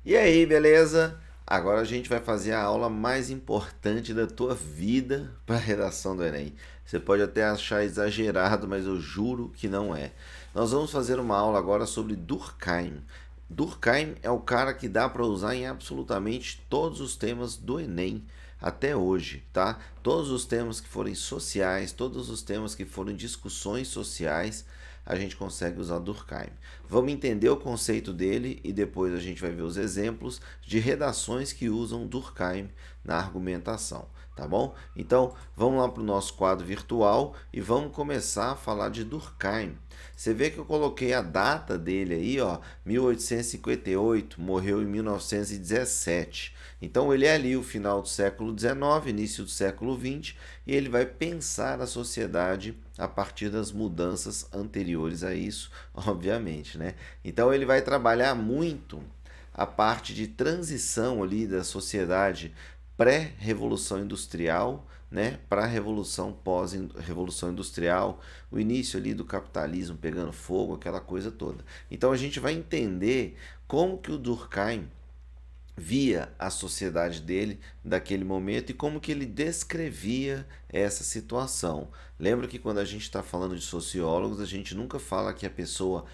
E aí, beleza? Agora a gente vai fazer a aula mais importante da tua vida para a redação do Enem. Você pode até achar exagerado, mas eu juro que não é. Nós vamos fazer uma aula agora sobre Durkheim. Durkheim é o cara que dá para usar em absolutamente todos os temas do Enem até hoje, tá? Todos os temas que forem sociais, todos os temas que forem discussões sociais, a gente consegue usar Durkheim. Vamos entender o conceito dele e depois a gente vai ver os exemplos de redações que usam Durkheim na argumentação, tá bom? Então, vamos lá para o nosso quadro virtual e vamos começar a falar de Durkheim. Você vê que eu coloquei a data dele aí, ó, 1858, morreu em 1917. Então ele é ali o final do século XIX, início do século XX, e ele vai pensar a sociedade a partir das mudanças anteriores a isso, obviamente, né? Então ele vai trabalhar muito a parte de transição ali da sociedade pré-revolução industrial, né, para a revolução pós-revolução industrial, o início ali do capitalismo pegando fogo, aquela coisa toda. Então a gente vai entender como que o Durkheim via a sociedade dele daquele momento e como que ele descrevia essa situação. Lembra que quando a gente está falando de sociólogos, a gente nunca fala que a pessoa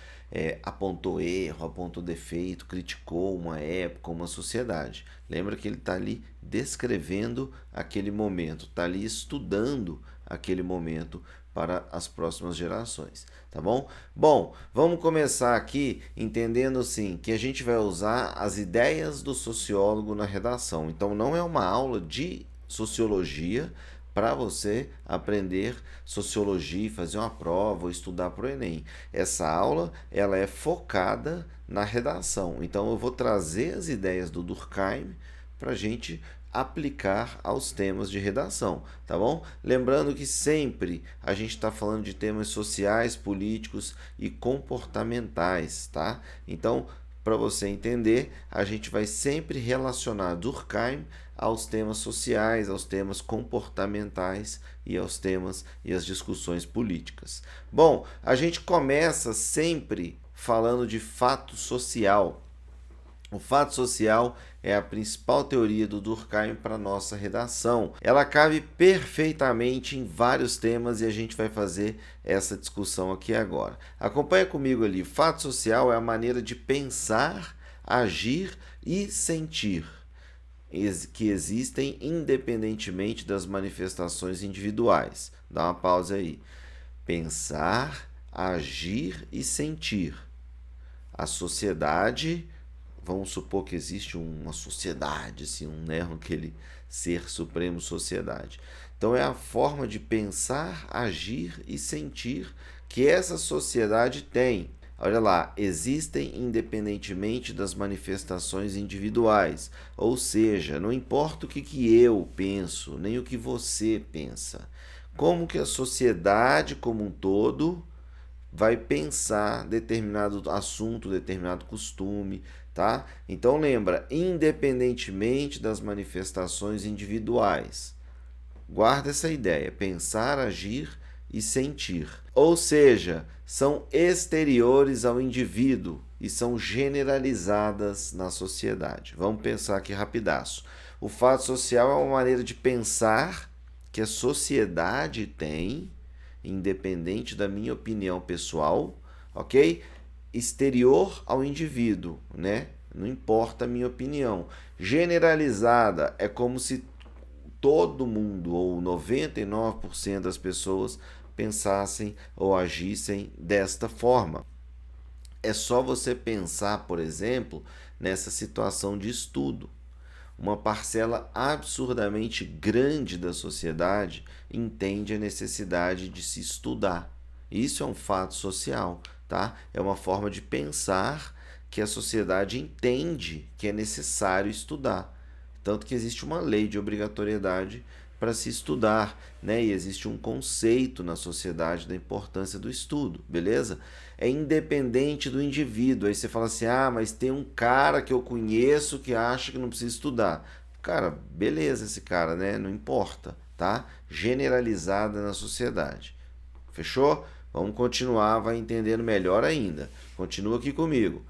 apontou erro, apontou defeito, criticou uma época, uma sociedade. Lembra que ele está ali descrevendo aquele momento, está ali estudando aquele momento para as próximas gerações, tá bom? Bom, vamos começar aqui entendendo assim que a gente vai usar as ideias do sociólogo na redação. Então não é uma aula de sociologia para você aprender sociologia e fazer uma prova ou estudar para o Enem. Essa aula ela é focada na redação. Então eu vou trazer as ideias do Durkheim para a gente aplicar aos temas de redação, tá bom? Lembrando que sempre a gente está falando de temas sociais, políticos e comportamentais, tá? Então, para você entender, a gente vai sempre relacionar Durkheim aos temas sociais, aos temas comportamentais e aos temas e às discussões políticas. Bom, a gente começa sempre falando de fato social. O fato social é a principal teoria do Durkheim para nossa redação. Ela cabe perfeitamente em vários temas e a gente vai fazer essa discussão aqui agora. Acompanha comigo ali. Fato social é a maneira de pensar, agir e sentir que existem independentemente das manifestações individuais. Dá uma pausa aí. Pensar, agir e sentir. A sociedade, vamos supor que existe uma sociedade, assim, aquele ser supremo sociedade. Então é a forma de pensar, agir e sentir que essa sociedade tem. Olha lá, existem independentemente das manifestações individuais. Ou seja, não importa o que eu penso, nem o que você pensa. Como que a sociedade como um todo vai pensar determinado assunto, determinado costume, tá? Então lembra, independentemente das manifestações individuais. Guarda essa ideia, pensar, agir e sentir. Ou seja, são exteriores ao indivíduo e são generalizadas na sociedade. Vamos pensar aqui rapidaço. O fato social é uma maneira de pensar que a sociedade tem, independente da minha opinião pessoal, ok? Exterior ao indivíduo, né? Não importa a minha opinião. Generalizada é como se todo mundo, ou 99% das pessoas, pensassem ou agissem desta forma. É só você pensar, por exemplo, nessa situação de estudo. Uma parcela absurdamente grande da sociedade entende a necessidade de se estudar. Isso é um fato social, tá? É uma forma de pensar que a sociedade entende que é necessário estudar. Tanto que existe uma lei de obrigatoriedade para se estudar, né? E existe um conceito na sociedade da importância do estudo, beleza? É independente do indivíduo. Aí você fala assim: ah, mas tem um cara que eu conheço que acha que não precisa estudar. Cara, beleza esse cara, né? Não importa, tá? Generalizada na sociedade. Fechou? Vamos continuar, vai entendendo melhor ainda. Continua aqui comigo.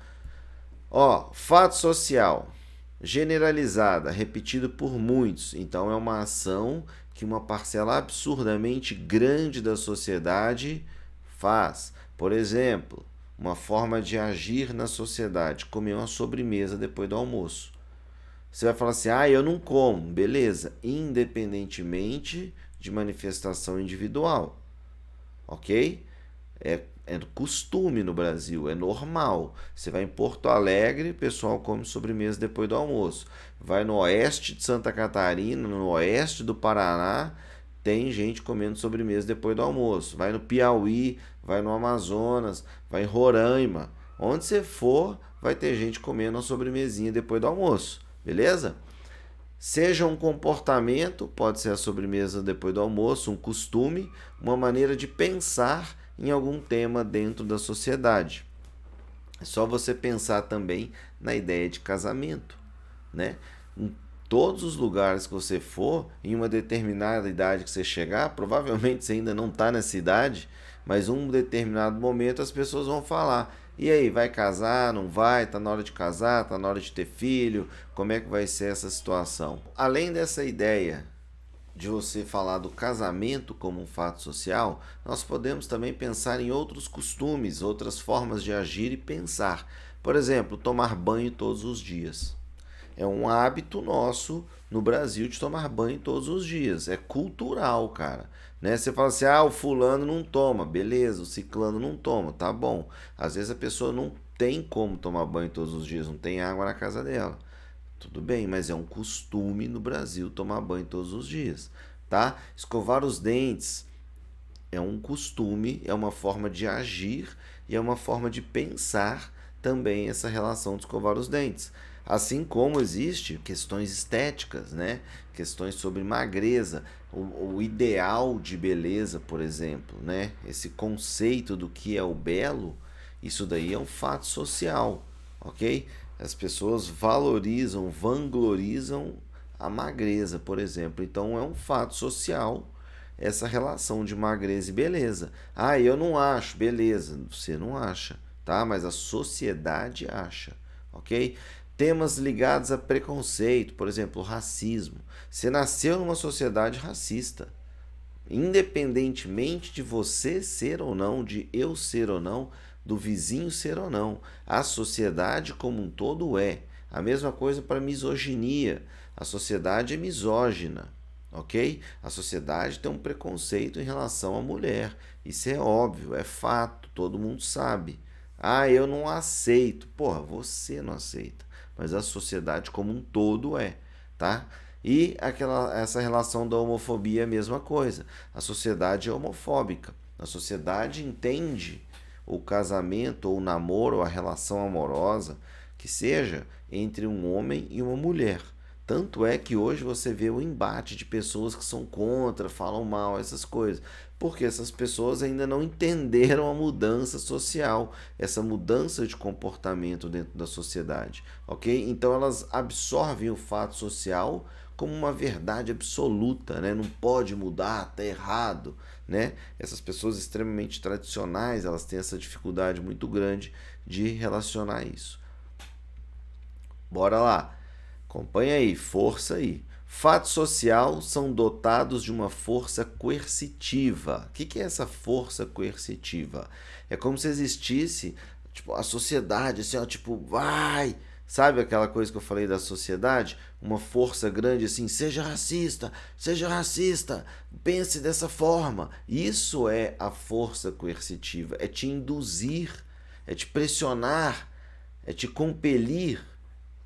Ó, fato social, generalizada, repetido por muitos. Então é uma ação que uma parcela absurdamente grande da sociedade faz. Por exemplo, uma forma de agir na sociedade, comer uma sobremesa depois do almoço. Você vai falar assim, eu não como, beleza, independentemente de manifestação individual, ok? É costume no Brasil, é normal. Você vai em Porto Alegre, o pessoal come sobremesa depois do almoço. Vai no oeste de Santa Catarina, no oeste do Paraná, tem gente comendo sobremesa depois do almoço. Vai no Piauí, vai no Amazonas, vai em Roraima. Onde você for, vai ter gente comendo uma sobremesinha depois do almoço, beleza? Seja um comportamento, pode ser a sobremesa depois do almoço, um costume, uma maneira de pensar em algum tema dentro da sociedade. É só você pensar também na ideia de casamento, né? Em todos os lugares que você for, em uma determinada idade que você chegar, provavelmente você ainda não está nessa idade, mas em um determinado momento as pessoas vão falar: e aí, vai casar, não vai? Tá na hora de casar, tá na hora de ter filho? Como é que vai ser essa situação? Além dessa ideia de você falar do casamento como um fato social, nós podemos também pensar em outros costumes, outras formas de agir e pensar. Por exemplo, tomar banho todos os dias. É um hábito nosso no Brasil de tomar banho todos os dias. É cultural, cara. Né? Você fala assim, o fulano não toma. Beleza, o ciclano não toma. Tá bom. Às vezes a pessoa não tem como tomar banho todos os dias, não tem água na casa dela. Tudo bem, mas é um costume no Brasil tomar banho todos os dias, tá? Escovar os dentes é um costume, é uma forma de agir e é uma forma de pensar também essa relação de escovar os dentes. Assim como existe questões estéticas, né? Questões sobre magreza, o ideal de beleza, por exemplo, né? Esse conceito do que é o belo, isso daí é um fato social, ok? As pessoas valorizam, vanglorizam a magreza, por exemplo. Então é um fato social essa relação de magreza e beleza. Eu não acho, beleza, você não acha, tá? Mas a sociedade acha, ok? Temas ligados a preconceito, por exemplo, racismo. Você nasceu numa sociedade racista. Independentemente de você ser ou não, de eu ser ou não, do vizinho ser ou não, a sociedade como um todo é. A mesma coisa para misoginia. A sociedade é misógina, ok? A sociedade tem um preconceito em relação à mulher. Isso é óbvio, é fato, todo mundo sabe. Eu não aceito. Porra, você não aceita. Mas a sociedade como um todo é, tá? E essa relação da homofobia é a mesma coisa. A sociedade é homofóbica. A sociedade entende o casamento ou o namoro ou a relação amorosa que seja entre um homem e uma mulher. Tanto é que hoje você vê o embate de pessoas que são contra, falam mal, essas coisas. Porque essas pessoas ainda não entenderam a mudança social, essa mudança de comportamento dentro da sociedade, ok? Então elas absorvem o fato social como uma verdade absoluta, né? Não pode mudar, tá errado, né? Essas pessoas extremamente tradicionais, elas têm essa dificuldade muito grande de relacionar isso. Bora lá. Acompanha aí, força aí. Fatos social são dotados de uma força coercitiva. O que é essa força coercitiva? É como se existisse a sociedade, assim, vai. Sabe aquela coisa que eu falei da sociedade? Uma força grande assim, seja racista, pense dessa forma. Isso é a força coercitiva, é te induzir, é te pressionar, é te compelir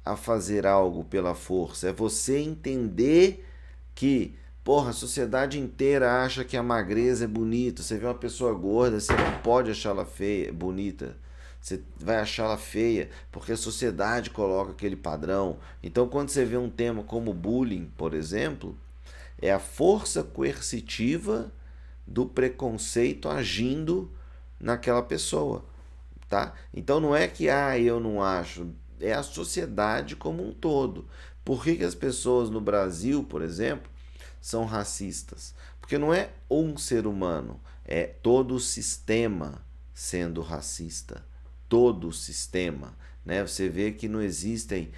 a fazer algo pela força. É você entender que, a sociedade inteira acha que a magreza é bonita. Você vê uma pessoa gorda, você não pode achá-la feia, bonita. Você vai achá-la feia, porque a sociedade coloca aquele padrão. Então, quando você vê um tema como bullying, por exemplo, é a força coercitiva do preconceito agindo naquela pessoa, tá? Então, não é que, eu não acho, é a sociedade como um todo. Por que as pessoas no Brasil, por exemplo, são racistas? Porque não é um ser humano, é todo o sistema sendo racista. todo o sistema, né? Você vê que não existem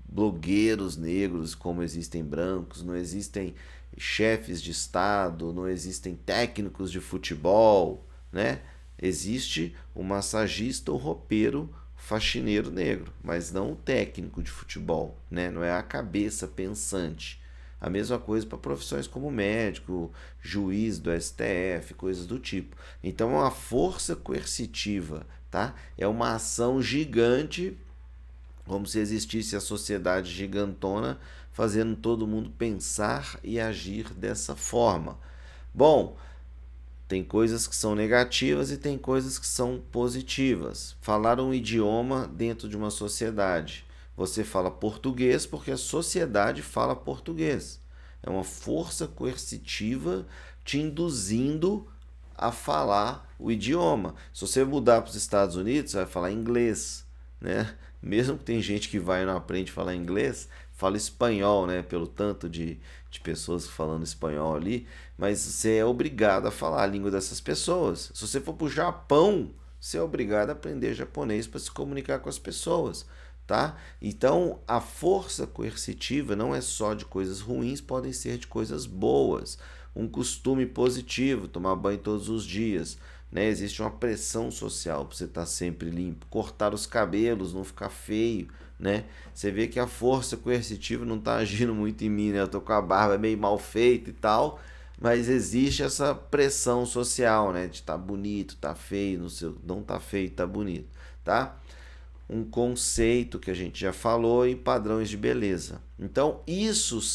blogueiros negros como existem brancos, não existem chefes de estado, não existem técnicos de futebol, né? Existe o massagista ou roupeiro faxineiro negro, mas não o técnico de futebol, né? Não é a cabeça pensante. A mesma coisa para profissões como médico, juiz do STF, coisas do tipo. Então é uma força coercitiva, tá? É uma ação gigante, como se existisse a sociedade gigantona fazendo todo mundo pensar e agir dessa forma. Bom, tem coisas que são negativas e tem coisas que são positivas. Falar um idioma dentro de uma sociedade. Você fala português porque a sociedade fala português. É uma força coercitiva te induzindo a falar o idioma. Se você mudar para os Estados Unidos, você vai falar inglês, né? Mesmo que tem gente que vai e não aprende a falar inglês, fala espanhol, né? Pelo tanto de pessoas falando espanhol ali, mas você é obrigado a falar a língua dessas pessoas. Se você for para o Japão, você é obrigado a aprender japonês para se comunicar com as pessoas, tá? Então, a força coercitiva não é só de coisas ruins, podem ser de coisas boas. Um costume positivo, tomar banho todos os dias, né? Existe uma pressão social para você estar sempre limpo, cortar os cabelos, não ficar feio, né? Você vê que a força coercitiva não está agindo muito em mim, né? Eu tô com a barba meio mal feita e tal, mas existe essa pressão social, né? De estar bonito, tá feio, não tá feio, tá bonito, tá? Um conceito que a gente já falou em padrões de beleza. Então, isso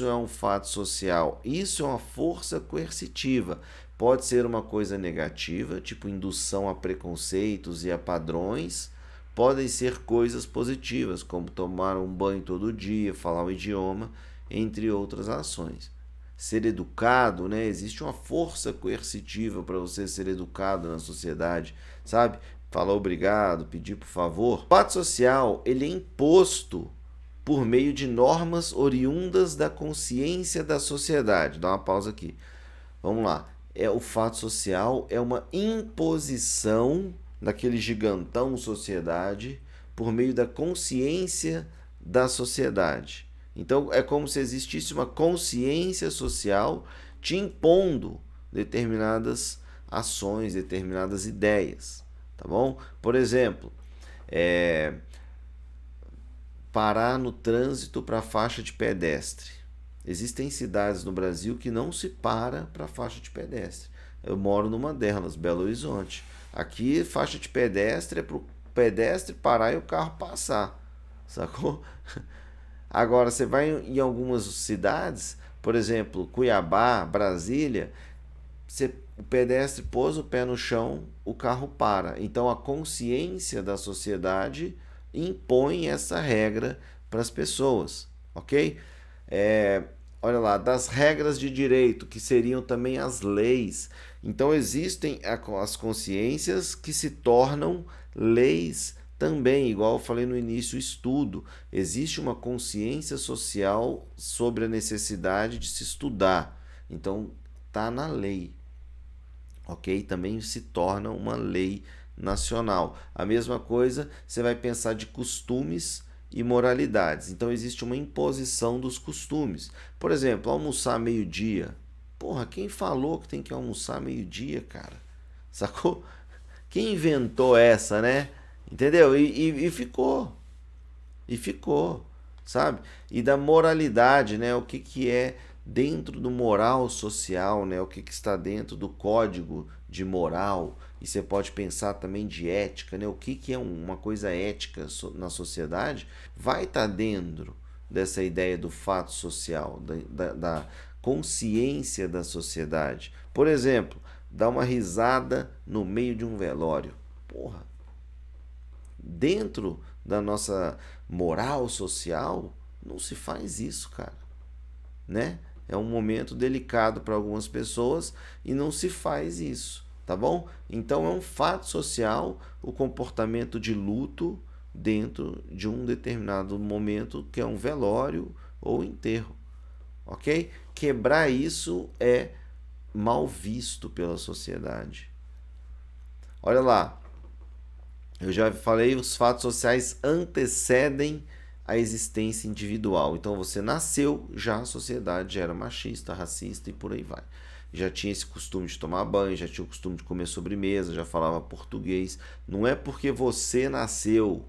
é um fato social, isso é uma força coercitiva. Pode ser uma coisa negativa, tipo indução a preconceitos e a padrões. Podem ser coisas positivas, como tomar um banho todo dia, falar o idioma, entre outras ações. Ser educado, né? Existe uma força coercitiva para você ser educado na sociedade, sabe? Falar obrigado, pedir por favor. O fato social, ele é imposto por meio de normas oriundas da consciência da sociedade. Dá uma pausa aqui. Vamos lá. O fato social é uma imposição daquele gigantão sociedade por meio da consciência da sociedade. Então é como se existisse uma consciência social te impondo determinadas ações, determinadas ideias, tá bom? Por exemplo, parar no trânsito para a faixa de pedestre. Existem cidades no Brasil que não se para a faixa de pedestre. Eu moro numa delas, Belo Horizonte. Aqui, faixa de pedestre é para o pedestre parar e o carro passar, sacou? Agora, você vai em algumas cidades, por exemplo, Cuiabá, Brasília, o pedestre pôs o pé no chão, o carro para. Então, a consciência da sociedade impõe essa regra para as pessoas, ok? Olha lá, das regras de direito, que seriam também as leis. Então, existem as consciências que se tornam leis também, igual eu falei no início, o estudo. Existe uma consciência social sobre a necessidade de se estudar. Então, está na lei, ok? Também se torna uma lei nacional. A mesma coisa, você vai pensar de costumes e moralidades. Então existe uma imposição dos costumes. Por exemplo, almoçar meio-dia. Porra, quem falou que tem que almoçar meio-dia, cara? Sacou? Quem inventou essa, né? Entendeu? E ficou. E ficou, sabe? E da moralidade, né? O que é dentro do moral social, né? O que está dentro do código de moral. E você pode pensar também de ética, né? O que é uma coisa ética na sociedade vai estar dentro dessa ideia do fato social, da consciência da sociedade. Por exemplo, dar uma risada no meio de um velório. Porra, dentro da nossa moral social, não se faz isso, cara, né? É um momento delicado para algumas pessoas e não se faz isso, tá bom? Então é um fato social o comportamento de luto dentro de um determinado momento, que é um velório ou enterro, ok? Quebrar isso é mal visto pela sociedade. Olha lá, Eu já falei, os fatos sociais antecedem a existência individual. Então você nasceu, já a sociedade já era machista, racista e por aí vai. Já tinha esse costume de tomar banho, já tinha o costume de comer sobremesa, já falava português. Não é porque você nasceu,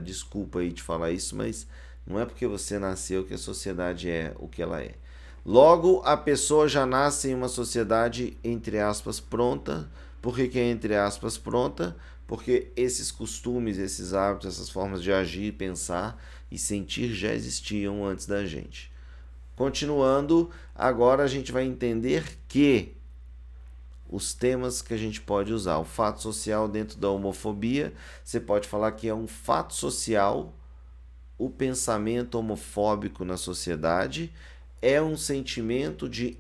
desculpa aí de falar isso, mas não é porque você nasceu que a sociedade é o que ela é. Logo, a pessoa já nasce em uma sociedade, entre aspas, pronta. Por que é entre aspas pronta? Porque esses costumes, esses hábitos, essas formas de agir, pensar e sentir já existiam antes da gente. Continuando, agora a gente vai entender que os temas que a gente pode usar. O fato social dentro da homofobia, você pode falar que é um fato social, o pensamento homofóbico na sociedade é um sentimento de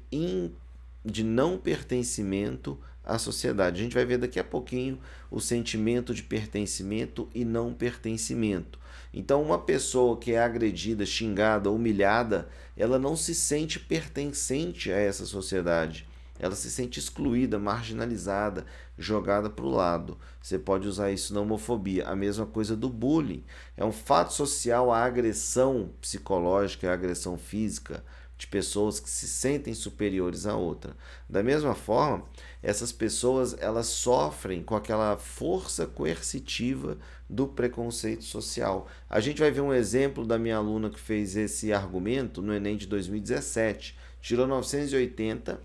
não pertencimento à sociedade. A gente vai ver daqui a pouquinho o sentimento de pertencimento e não pertencimento. Então, uma pessoa que é agredida, xingada, humilhada, ela não se sente pertencente a essa sociedade. Ela se sente excluída, marginalizada, jogada para o lado. Você pode usar isso na homofobia. A mesma coisa do bullying. É um fato social a agressão psicológica, a agressão física de pessoas que se sentem superiores à outra. Da mesma forma, essas pessoas elas sofrem com aquela força coercitiva do preconceito social. A gente vai ver um exemplo da minha aluna que fez esse argumento no Enem de 2017. Tirou 980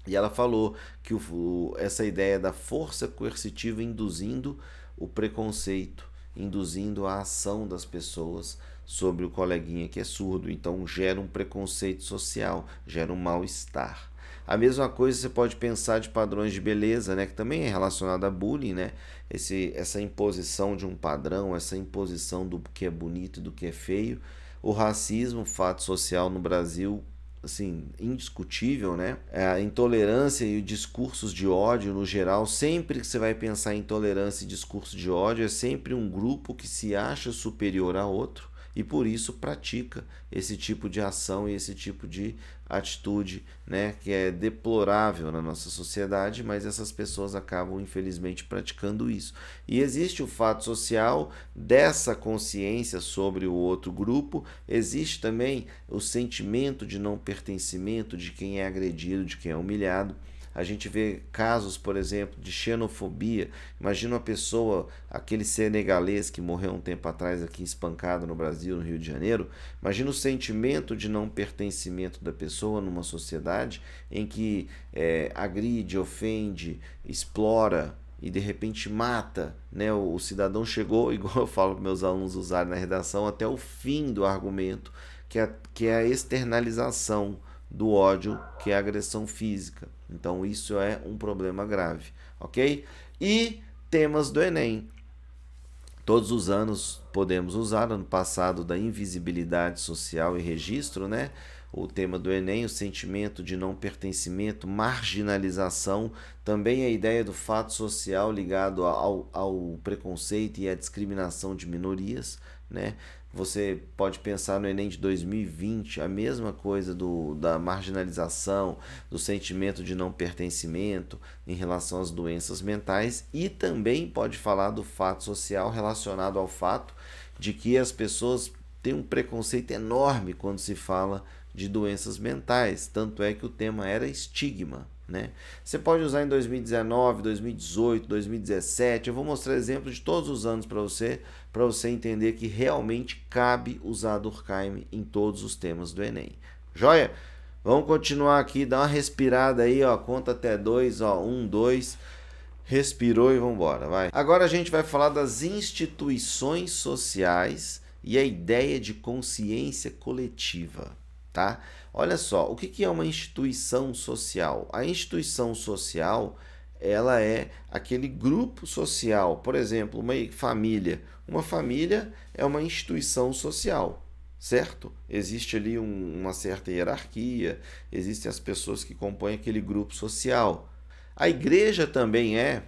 e ela falou que essa ideia da força coercitiva induzindo o preconceito, induzindo a ação das pessoas sobre o coleguinha que é surdo. Então gera um preconceito social, gera um mal-estar. A mesma coisa você pode pensar de padrões de beleza, né, que também é relacionado a bullying, né? Essa imposição de um padrão, essa imposição do que é bonito e do que é feio. O racismo, fato social no Brasil, assim, indiscutível, né? A intolerância e os discursos de ódio no geral, sempre que você vai pensar em intolerância e discurso de ódio, é sempre um grupo que se acha superior a outro e por isso pratica esse tipo de ação e esse tipo de atitude, né, que é deplorável na nossa sociedade, mas essas pessoas acabam infelizmente praticando isso. E existe o fato social dessa consciência sobre o outro grupo, existe também o sentimento de não pertencimento de quem é agredido, de quem é humilhado. A gente vê casos, por exemplo, de xenofobia. Imagina uma pessoa, aquele senegalês que morreu um tempo atrás aqui espancado no Brasil, no Rio de Janeiro. Imagina o sentimento de não pertencimento da pessoa numa sociedade em que agride, ofende, explora e de repente mata, né? O cidadão chegou, igual eu falo para meus alunos usarem na redação, até o fim do argumento, que é a externalização do ódio, que é a agressão física. Então isso é um problema grave, ok? E temas do Enem. Todos os anos podemos usar, ano passado da invisibilidade social e registro, né? O tema do Enem, o sentimento de não pertencimento, marginalização, também a ideia do fato social ligado ao preconceito e à discriminação de minorias, né? Você pode pensar no Enem de 2020, a mesma coisa da marginalização, do sentimento de não pertencimento em relação às doenças mentais e também pode falar do fato social relacionado ao fato de que as pessoas têm um preconceito enorme quando se fala de doenças mentais, tanto é que o tema era estigma, né? Você pode usar em 2019, 2018, 2017, eu vou mostrar exemplos de todos os anos para você entender que realmente cabe usar a Durkheim em todos os temas do Enem. Joia? Vamos continuar aqui, dá uma respirada aí, ó, conta até 2, ó, 1, 2, respirou e vamos embora, vai. Agora a gente vai falar das instituições sociais e a ideia de consciência coletiva. Tá? Olha só, o que é uma instituição social? A instituição social, ela é aquele grupo social, por exemplo, uma família. Uma família é uma instituição social, certo? Existe ali uma certa hierarquia, existem as pessoas que compõem aquele grupo social. A igreja também é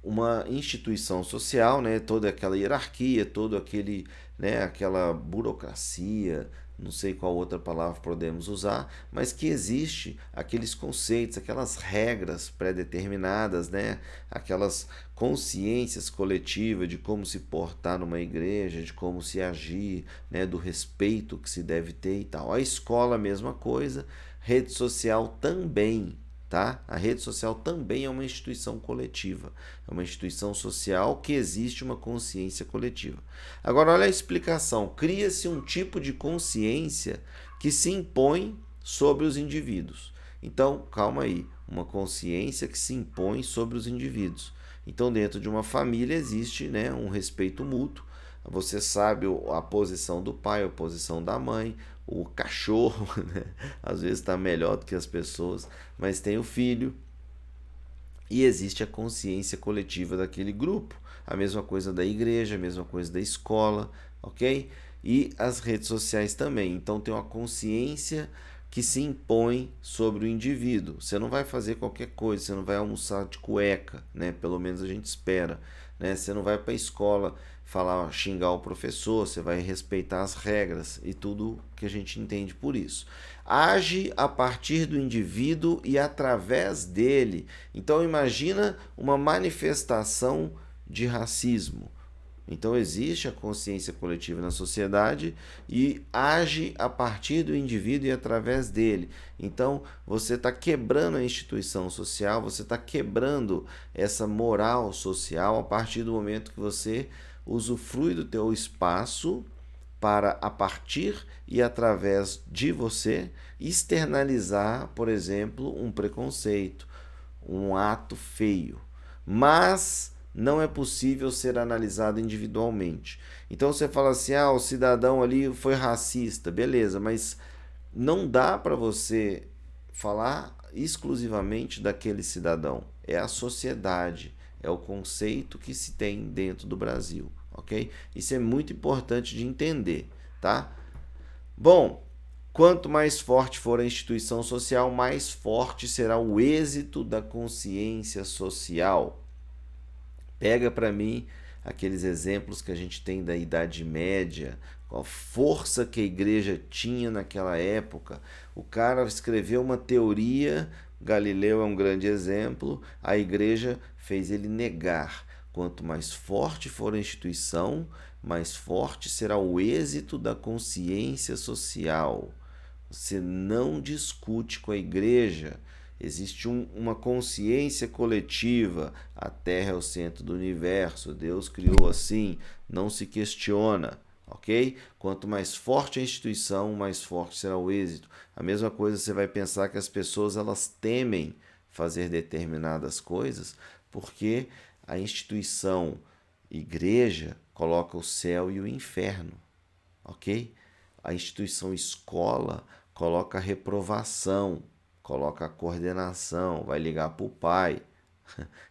uma instituição social, né? Toda aquela hierarquia, todo aquele, né, aquela burocracia, não sei qual outra palavra podemos usar, mas que existe aqueles conceitos, aquelas regras pré-determinadas, né? Aquelas consciências coletivas de como se portar numa igreja, de como se agir, né? Do respeito que se deve ter e tal. A escola, a mesma coisa, rede social também. Tá? A rede social também é uma instituição coletiva, é uma instituição social que existe uma consciência coletiva. Agora, olha a explicação: cria-se um tipo de consciência que se impõe sobre os indivíduos. Então, calma aí, uma consciência que se impõe sobre os indivíduos. Então, dentro de uma família existe, né, um respeito mútuo. Você sabe a posição do pai, a posição da mãe, o cachorro, né? Às vezes está melhor do que as pessoas, mas tem o filho. E existe a consciência coletiva daquele grupo. A mesma coisa da igreja, a mesma coisa da escola, ok? E as redes sociais também. Então tem uma consciência que se impõe sobre o indivíduo. Você não vai fazer qualquer coisa, você não vai almoçar de cueca, né? Pelo menos a gente espera, né? Você não vai para a escola falar, xingar o professor, você vai respeitar as regras e tudo que a gente entende por isso. Age a partir do indivíduo e através dele. Então imagina uma manifestação de racismo. Então existe a consciência coletiva na sociedade e age a partir do indivíduo e através dele. Então você está quebrando a instituição social, você está quebrando essa moral social a partir do momento que você usufrui do teu espaço para, a partir e através de você, externalizar, por exemplo, um preconceito, um ato feio. Mas não é possível ser analisado individualmente. Então você fala assim, o cidadão ali foi racista, beleza, mas não dá para você falar exclusivamente daquele cidadão. É a sociedade, é o conceito que se tem dentro do Brasil, ok? Isso é muito importante de entender, tá? Bom, quanto mais forte for a instituição social, mais forte será o êxito da consciência social. Pega para mim aqueles exemplos que a gente tem da Idade Média, com a força que a igreja tinha naquela época. O cara escreveu uma teoria, Galileu é um grande exemplo, a igreja fez ele negar. Quanto mais forte for a instituição, mais forte será o êxito da consciência social. Você não discute com a igreja. Existe uma consciência coletiva. A Terra é o centro do universo. Deus criou assim. Não se questiona. Ok? Quanto mais forte a instituição, mais forte será o êxito. A mesma coisa você vai pensar que as pessoas elas temem fazer determinadas coisas porque a instituição igreja coloca o céu e o inferno. Ok? A instituição escola coloca a reprovação, coloca a coordenação, vai ligar para o pai,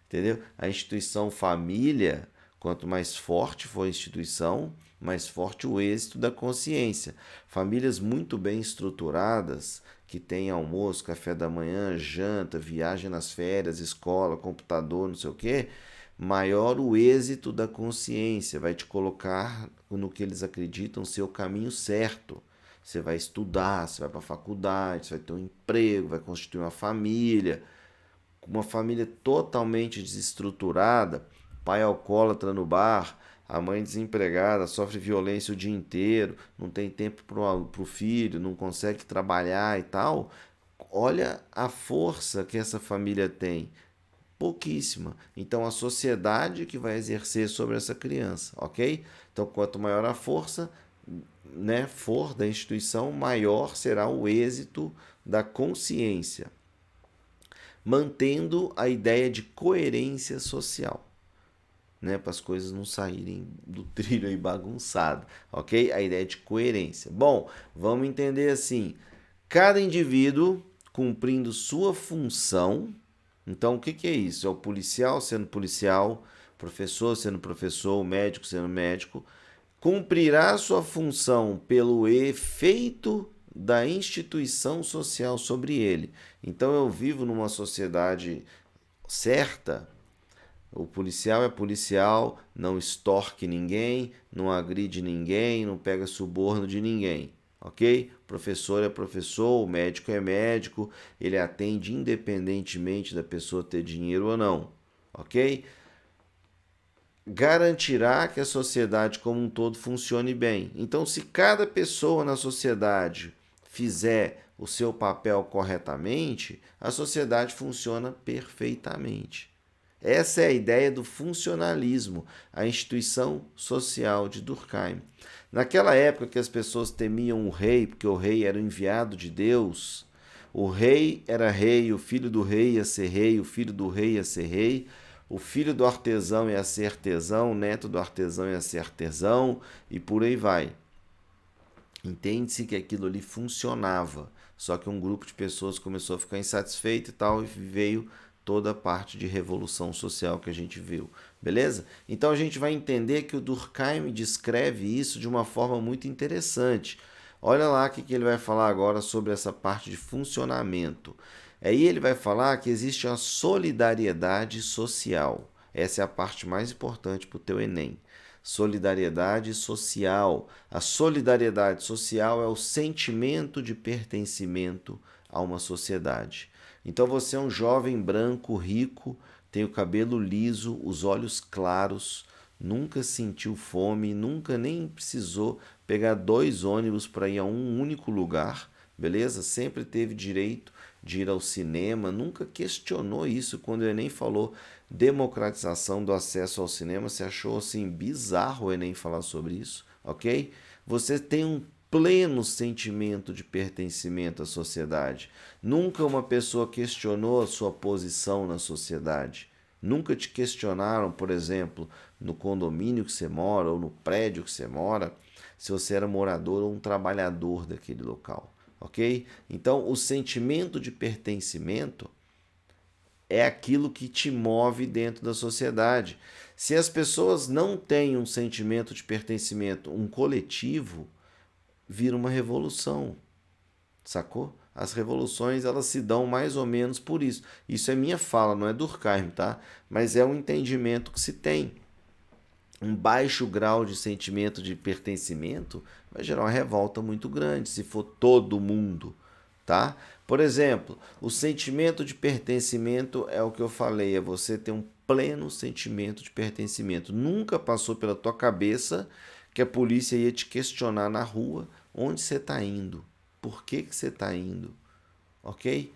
entendeu? A instituição família, quanto mais forte for a instituição, mais forte o êxito da consciência. Famílias muito bem estruturadas, que têm almoço, café da manhã, janta, viagem nas férias, escola, computador, não sei o quê, maior o êxito da consciência, vai te colocar no que eles acreditam ser o caminho certo. Você vai estudar, você vai para a faculdade, você vai ter um emprego, vai constituir uma família totalmente desestruturada, pai alcoólatra no bar, a mãe desempregada, sofre violência o dia inteiro, não tem tempo para o filho, não consegue trabalhar e tal. Olha a força que essa família tem. Pouquíssima. Então a sociedade que vai exercer sobre essa criança, ok? Então quanto maior a força, né, for da instituição, maior será o êxito da consciência, mantendo a ideia de coerência social, né, para as coisas não saírem do trilho aí bagunçado, ok? A ideia de coerência. Bom, vamos entender assim: cada indivíduo cumprindo sua função. Então, o que é isso? É o policial sendo policial, professor sendo professor, o médico sendo médico, cumprirá sua função pelo efeito da instituição social sobre ele. Então, eu vivo numa sociedade certa. O policial é policial, não extorque ninguém, não agride ninguém, não pega suborno de ninguém, ok? O professor é professor, o médico é médico, ele atende independentemente da pessoa ter dinheiro ou não, ok? Garantirá que a sociedade como um todo funcione bem. Então, se cada pessoa na sociedade fizer o seu papel corretamente, a sociedade funciona perfeitamente. Essa é a ideia do funcionalismo, a instituição social de Durkheim. Naquela época que as pessoas temiam o rei, porque o rei era o enviado de Deus, o rei era rei, o filho do rei ia ser rei, o filho do rei ia ser rei, o filho do artesão ia ser artesão, o neto do artesão ia ser artesão, e por aí vai. Entende-se que aquilo ali funcionava, só que um grupo de pessoas começou a ficar insatisfeito e tal, e veio toda a parte de revolução social que a gente viu, beleza? Então a gente vai entender que o Durkheim descreve isso de uma forma muito interessante. Olha lá o que ele vai falar agora sobre essa parte de funcionamento. Aí ele vai falar que existe a solidariedade social. Essa é a parte mais importante para o teu Enem. Solidariedade social. A solidariedade social é o sentimento de pertencimento a uma sociedade. Então você é um jovem branco, rico, tem o cabelo liso, os olhos claros, nunca sentiu fome, nunca nem precisou pegar 2 ônibus para ir a um único lugar, beleza? Sempre teve direito de ir ao cinema, nunca questionou isso. Quando o Enem falou democratização do acesso ao cinema, você achou assim bizarro o Enem falar sobre isso, ok? Você tem um pleno sentimento de pertencimento à sociedade. Nunca uma pessoa questionou a sua posição na sociedade. Nunca te questionaram, por exemplo, no condomínio que você mora ou no prédio que você mora, se você era morador ou um trabalhador daquele local, ok? Então, o sentimento de pertencimento é aquilo que te move dentro da sociedade. Se as pessoas não têm um sentimento de pertencimento, um coletivo, vira uma revolução, sacou? As revoluções, elas se dão mais ou menos por isso. Isso é minha fala, não é Durkheim, tá? Mas é um entendimento que se tem. Um baixo grau de sentimento de pertencimento vai gerar uma revolta muito grande, se for todo mundo, tá? Por exemplo, o sentimento de pertencimento é o que eu falei, é você ter um pleno sentimento de pertencimento. Nunca passou pela tua cabeça que a polícia ia te questionar na rua onde você está indo, por que você está indo, ok?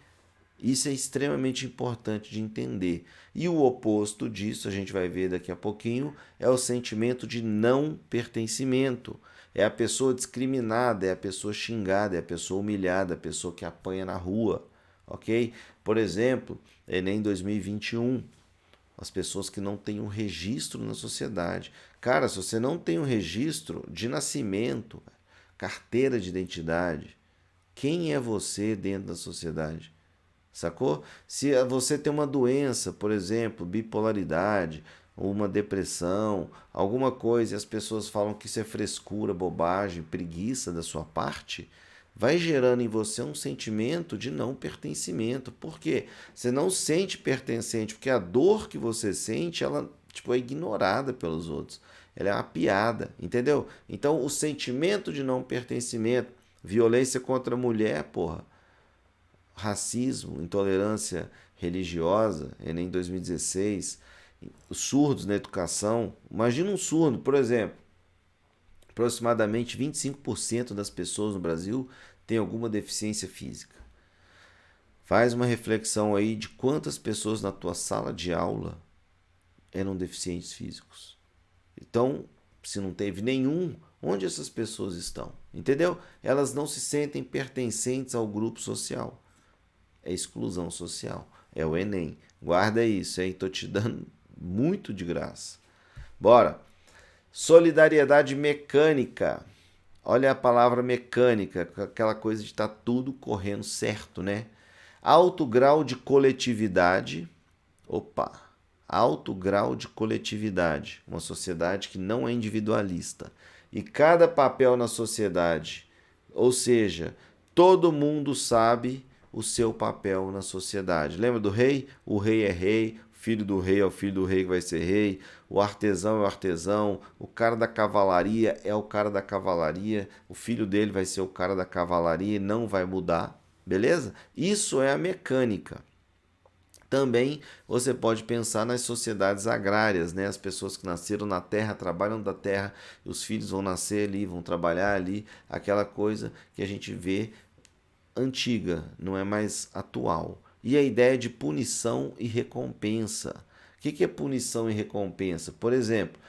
Isso é extremamente importante de entender. E o oposto disso, a gente vai ver daqui a pouquinho, é o sentimento de não pertencimento. É a pessoa discriminada, é a pessoa xingada, é a pessoa humilhada, é a pessoa que apanha na rua, ok? Por exemplo, Enem 2021, as pessoas que não têm um registro na sociedade. Cara, se você não tem um registro de nascimento, carteira de identidade, quem é você dentro da sociedade? Sacou? Se você tem uma doença, por exemplo, bipolaridade, ou uma depressão, alguma coisa, e as pessoas falam que isso é frescura, bobagem, preguiça da sua parte, vai gerando em você um sentimento de não pertencimento. Por quê? Você não sente pertencente, porque a dor que você sente, ela tipo, é ignorada pelos outros. Ela é uma piada, entendeu? Então, o sentimento de não pertencimento, violência contra a mulher, porra, racismo, intolerância religiosa, Enem 2016, os surdos na educação. Imagina um surdo, por exemplo, aproximadamente 25% das pessoas no Brasil têm alguma deficiência física. Faz uma reflexão aí de quantas pessoas na tua sala de aula eram deficientes físicos. Então, se não teve nenhum, onde essas pessoas estão? Entendeu? Elas não se sentem pertencentes ao grupo social. É exclusão social. É o Enem. Guarda isso, hein? Tô te dando muito de graça. Bora. Solidariedade mecânica. Olha a palavra mecânica, aquela coisa de estar tudo correndo certo, né? Alto grau de coletividade. Opa. Alto grau de coletividade. Uma sociedade que não é individualista. E cada papel na sociedade, ou seja, todo mundo sabe o seu papel na sociedade. Lembra do rei? O rei é rei, filho do rei é o filho do rei que vai ser rei, o artesão é o artesão, o cara da cavalaria é o cara da cavalaria, o filho dele vai ser o cara da cavalaria e não vai mudar, beleza? Isso é a mecânica. Também você pode pensar nas sociedades agrárias, né? As pessoas que nasceram na terra, trabalham da terra, os filhos vão nascer ali, vão trabalhar ali, aquela coisa que a gente vê antiga, não é mais atual. E a ideia de punição e recompensa. O que é punição e recompensa? Por exemplo,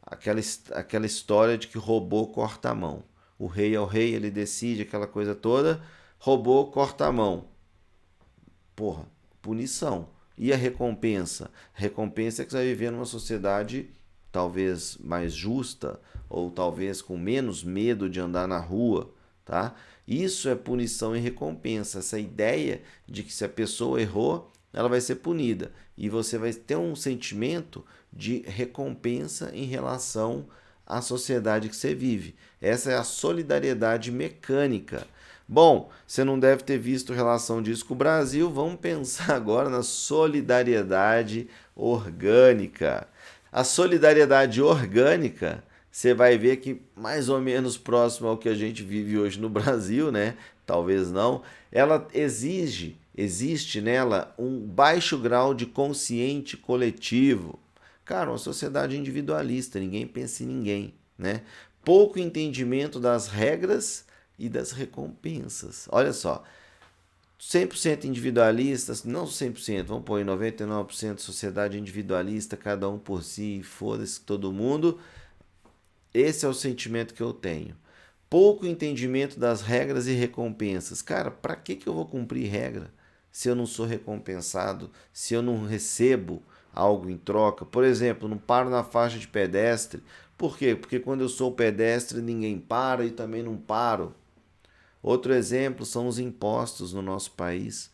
aquela história de que robô corta a mão. O rei é o rei, ele decide aquela coisa toda, robô corta a mão. Porra, punição. E a recompensa? A recompensa é que você vai viver numa sociedade talvez mais justa ou talvez com menos medo de andar na rua, tá? Isso é punição e recompensa. Essa ideia de que se a pessoa errou, ela vai ser punida e você vai ter um sentimento de recompensa em relação à sociedade que você vive. Essa é a solidariedade mecânica. Bom, você não deve ter visto relação disso com o Brasil. Vamos pensar agora na solidariedade orgânica. A solidariedade orgânica, você vai ver que mais ou menos próximo ao que a gente vive hoje no Brasil, né? Talvez não. Ela existe nela um baixo grau de consciente coletivo. Cara, uma sociedade individualista, ninguém pensa em ninguém, né? Pouco entendimento das regras e das recompensas. Olha só, 100% individualistas, não 100%, vamos pôr em 99% sociedade individualista, cada um por si, foda-se todo mundo. Esse é o sentimento que eu tenho. Pouco entendimento das regras e recompensas. Cara, para que eu vou cumprir regra se eu não sou recompensado, se eu não recebo algo em troca? Por exemplo, não paro na faixa de pedestre. Por quê? Porque quando eu sou pedestre ninguém para e também não paro. Outro exemplo são os impostos no nosso país.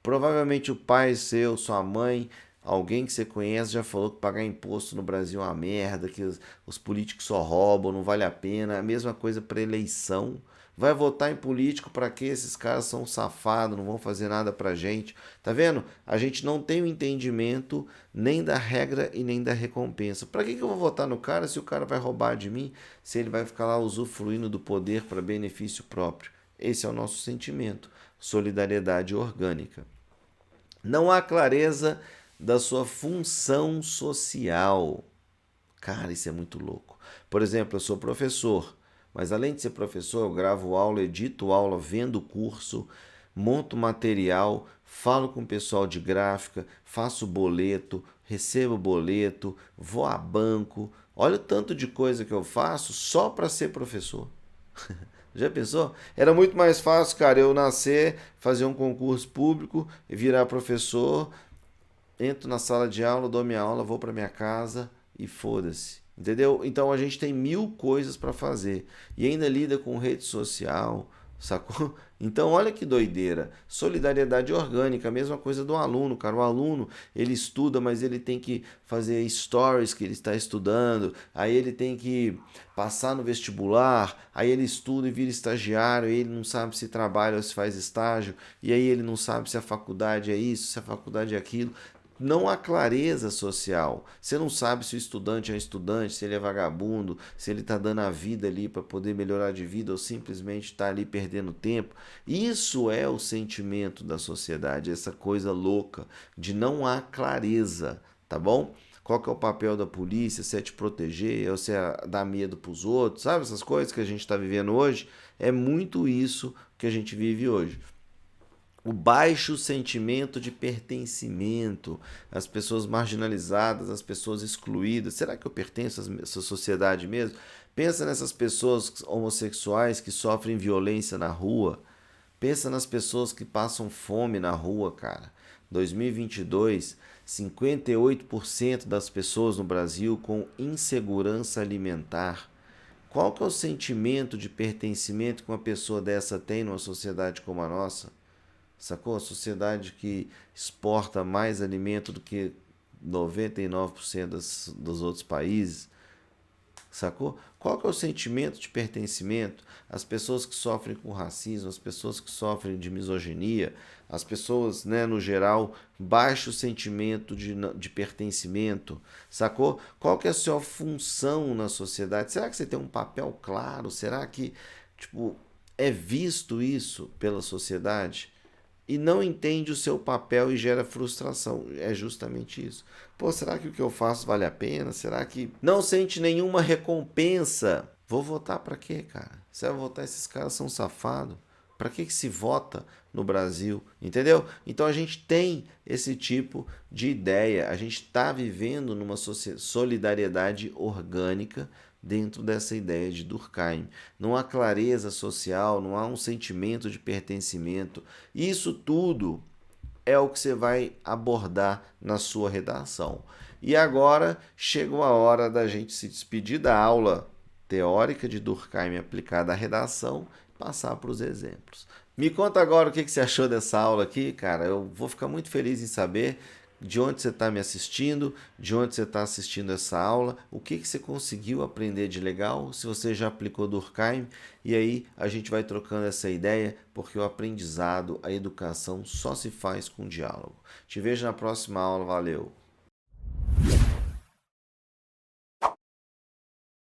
Provavelmente o pai seu, sua mãe, alguém que você conhece já falou que pagar imposto no Brasil é uma merda, que os políticos só roubam, não vale a pena. A mesma coisa para eleição. Vai votar em político para quê? Esses caras são safados, não vão fazer nada pra gente. Tá vendo? A gente não tem o entendimento nem da regra e nem da recompensa. Para que eu vou votar no cara se o cara vai roubar de mim, se ele vai ficar lá usufruindo do poder para benefício próprio? Esse é o nosso sentimento. Solidariedade orgânica. Não há clareza da sua função social. Cara, isso é muito louco. Por exemplo, eu sou professor. Mas além de ser professor, eu gravo aula, edito aula, vendo curso, monto material, falo com o pessoal de gráfica, faço boleto, recebo boleto, vou a banco. Olha o tanto de coisa que eu faço só para ser professor. Já pensou? Era muito mais fácil, cara, eu nascer, fazer um concurso público, virar professor, entro na sala de aula, dou minha aula, vou para minha casa e foda-se. Entendeu? Então a gente tem 1000 coisas para fazer e ainda lida com rede social, sacou? Então olha que doideira. Solidariedade orgânica, a mesma coisa do aluno, cara. O aluno, ele estuda, mas ele tem que fazer stories que ele está estudando, aí ele tem que passar no vestibular, aí ele estuda e vira estagiário, aí ele não sabe se trabalha ou se faz estágio, e aí ele não sabe se a faculdade é isso, se a faculdade é aquilo. Não há clareza social. Você não sabe se o estudante é um estudante, se ele é vagabundo, se ele está dando a vida ali para poder melhorar de vida ou simplesmente está ali perdendo tempo. Isso é o sentimento da sociedade, essa coisa louca de não há clareza, tá bom? Qual que é o papel da polícia? Se é te proteger ou se é dar medo para os outros? Sabe essas coisas que a gente está vivendo hoje? É muito isso que a gente vive hoje. O baixo sentimento de pertencimento, as pessoas marginalizadas, as pessoas excluídas. Será que eu pertenço a essa sociedade mesmo? Pensa nessas pessoas homossexuais que sofrem violência na rua. Pensa nas pessoas que passam fome na rua, cara. 2022, 58% das pessoas no Brasil com insegurança alimentar. Qual que é o sentimento de pertencimento que uma pessoa dessa tem numa sociedade como a nossa? Sacou? A sociedade que exporta mais alimento do que 99% dos outros países. sacou? Qual que é o sentimento de pertencimento? As pessoas que sofrem com racismo, as pessoas que sofrem de misoginia, as pessoas, né, no geral, baixo sentimento de pertencimento, sacou? Qual que é a sua função na sociedade? Será que você tem um papel claro? Será que, tipo, é visto isso pela sociedade? E não entende o seu papel e gera frustração. É justamente isso. Pô, será que o que eu faço vale a pena? Será que não sente nenhuma recompensa? Vou votar pra quê, cara? Você vai votar, esses caras são safados. Pra que se vota no Brasil? Entendeu? Então a gente tem esse tipo de ideia. A gente está vivendo numa solidariedade orgânica dentro dessa ideia de Durkheim. Não há clareza social, não há um sentimento de pertencimento. Isso tudo é o que você vai abordar na sua redação. E agora chegou a hora da gente se despedir da aula teórica de Durkheim aplicada à redação e passar para os exemplos. Me conta agora o que você achou dessa aula aqui, cara. Eu vou ficar muito feliz em saber de onde você está me assistindo, de onde você está assistindo essa aula, o que você conseguiu aprender de legal, se você já aplicou Durkheim, e aí a gente vai trocando essa ideia, porque o aprendizado, a educação só se faz com diálogo. Te vejo na próxima aula, valeu!